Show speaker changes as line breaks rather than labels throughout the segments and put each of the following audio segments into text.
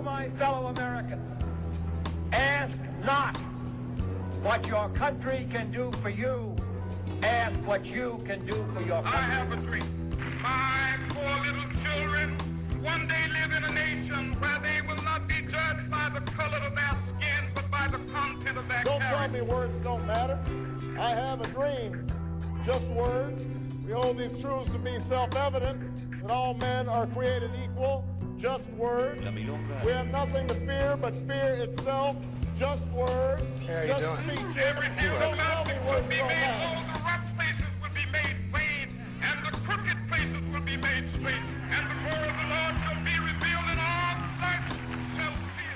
my fellow Americans, ask not what your country can do for you. Ask what you can do for your country.
I have a dream. My poor little children one day live in a nation where they will not be judged by the color of their skin, but by the content of their
Don't
character.
tell me words don't matter. I have a dream. Just words. We hold these truths to be self-evident, that all men are created equal. Just words. We have nothing to fear but fear itself. Just words. Just speeches. Don't tell me words don't matter.
All the rough places will be made plain, and the crooked places will be made straight, and the glory of the Lord shall be revealed, and all sight shall see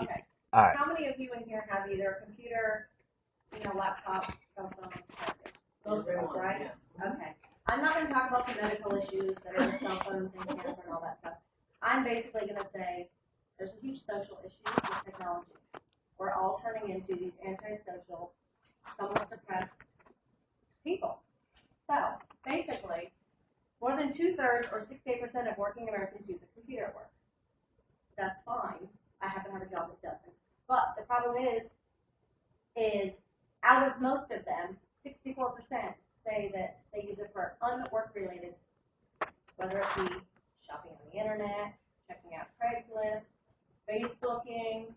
it.
Okay.
All right.
How many of you in here have either a computer, laptop, cell phone, tablet? Most of us, right? Yeah. Okay. I'm not going to talk about the medical issues that are with cell phones and cancer and all that stuff. I'm basically going to say there's a huge social issue with technology. We're all turning into these antisocial, somewhat depressed people. So, basically, more than 2/3 or 68% of working Americans use a computer at work. That's fine. I happen to have a job that doesn't. But the problem is out of most of them, 64% say that they use it for unwork-related, whether it be shopping on the internet, checking out Craigslist, Facebooking.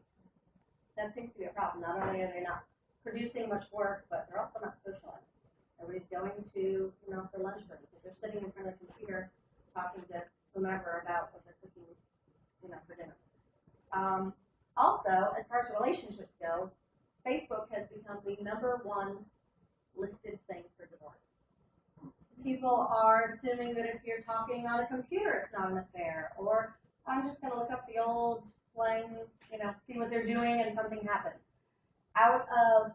That seems to be a problem. Not only are they not producing much work, but they're also not socializing. Everybody's going to, for lunch break. If they're sitting in front of the computer talking to whomever about what they're cooking, for dinner. Also, as far as relationships go, Facebook has become the #1 listed thing for divorce. People are assuming that if you're talking on a computer, it's not an affair, or I'm just going to look up the old slang, see what they're doing, and something happened. Out of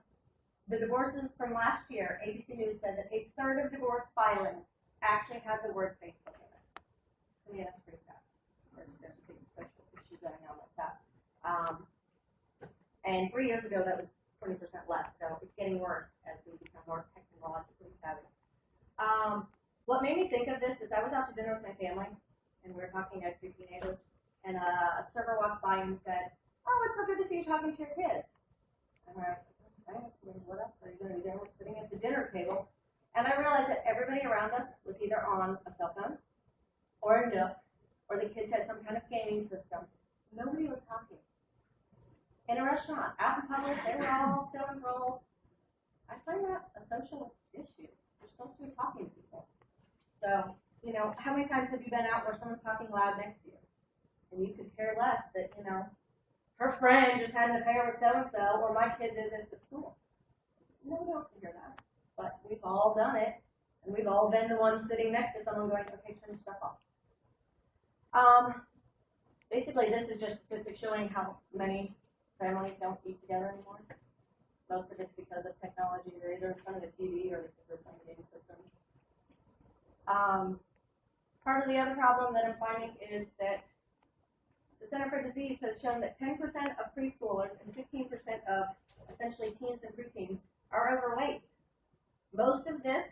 the divorces from last year, ABC News said that 1/3 of divorce filings actually had the word Facebook in it. To me, that's pretty sad. There's a big social issue going on with that. And 3 years ago, that was 20% less, so it's getting worse as we become more technologically savvy. What made me think of this is I was out to dinner with my family, and we were talking as 2 teenagers, and a server walked by and said, "Oh, it's so good to see you talking to your kids." And I was like, "Okay, what else are you going to be doing?" We're sitting at the dinner table, and I realized that everybody around us was either on a cell phone, or a Nook, or the kids had some kind of gaming system. Nobody was talking. In a restaurant, out in public, they were all still and roll. I find that a social issue. You're supposed to be talking to people. So, how many times have you been out where someone's talking loud next to you? And you could care less that, her friend just had an affair with so-and-so, or my kid did this at school. Nobody wants to hear that. But we've all done it, and we've all been the ones sitting next to someone going, "Okay, turn your stuff off." Basically, this is just statistics showing how many families don't eat together anymore. Most of it's because of technology. They're either in front of the TV or they're playing game systems. Part of the other problem that I'm finding is that the Center for Disease has shown that 10% of preschoolers and 15% of essentially teens and preteens are overweight. Most of this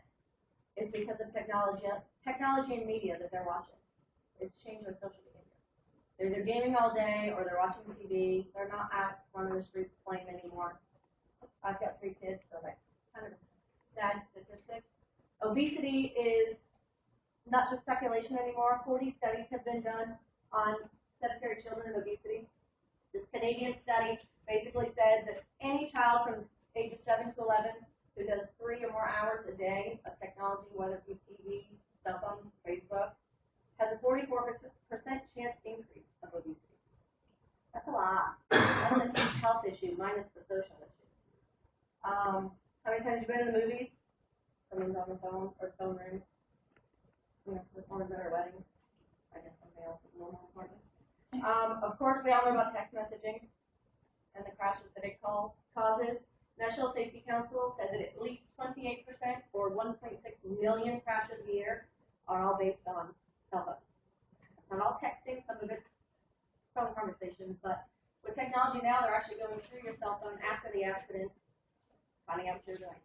is because of technology and media that they're watching. It's changed their social behavior. They're either gaming all day or they're watching TV. They're not out running the streets playing anymore. I've got 3 kids, so that's kind of a sad statistic. Obesity is not just speculation anymore. 40 studies have been done on sedentary children and obesity. This Canadian study basically said that any child from ages 7 to 11 who does 3 or more hours a day of technology, whether it be TV, cell phone, Facebook, has a 44% chance increase of obesity. That's a lot. That's a huge health issue, minus the social issue. How many times have you been to the movies? Someone's on the phone or phone rings. With one at our wedding. I guess something else is more important. Of course, we all know about text messaging and the crashes that it causes. National Safety Council said that at least 28% or 1.6 million crashes a year are all based on cell phones. It's not all texting, some of it's phone conversations, but with technology now, they're actually going through your cell phone after the accident, finding out what you're doing.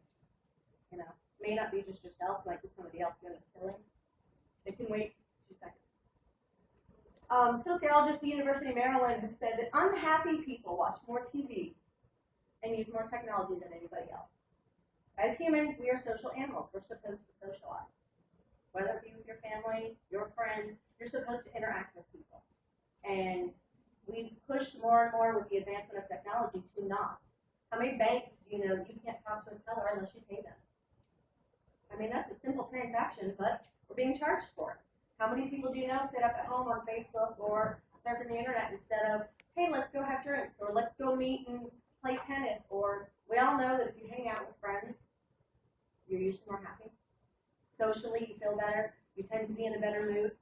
May not be just yourself, might be somebody else doing the killing. They sociologists at the University of Maryland have said that unhappy people watch more TV and use more technology than anybody else. As humans, we are social animals. We're supposed to socialize. Whether it be with your family, your friends, you're supposed to interact with people. And we've pushed more and more with the advancement of technology to not. How many banks do you know you can't talk to a teller unless you pay them? I mean, that's a simple transaction, but we're being charged for it. How many people do you know sit up at home on Facebook or surfing the internet instead of, hey, let's go have drinks, or let's go meet and play tennis, or we all know that if you hang out with friends, you're usually more happy. Socially, you feel better. You tend to be in a better mood.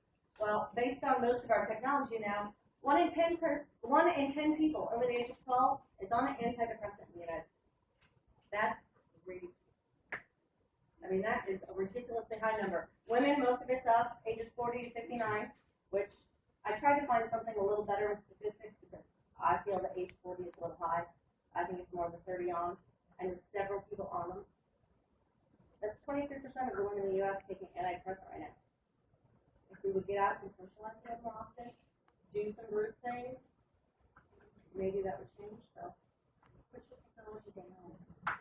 Well, based on most of our technology now, 1 in 10 people over the age of 12 is on an antidepressant in the United States. That's crazy. I mean, that is a ridiculously high number. Women, most of it's us, ages 40 to 59, which I try to find something a little better with statistics because I feel that age 40 is a little high. I think it's more than 30 on, and with several people on them. That's 23% of the women in the U.S. taking antidepressant right now. If we would get out and socialize a little more often, do some group things, maybe that would change. So, push the technology down.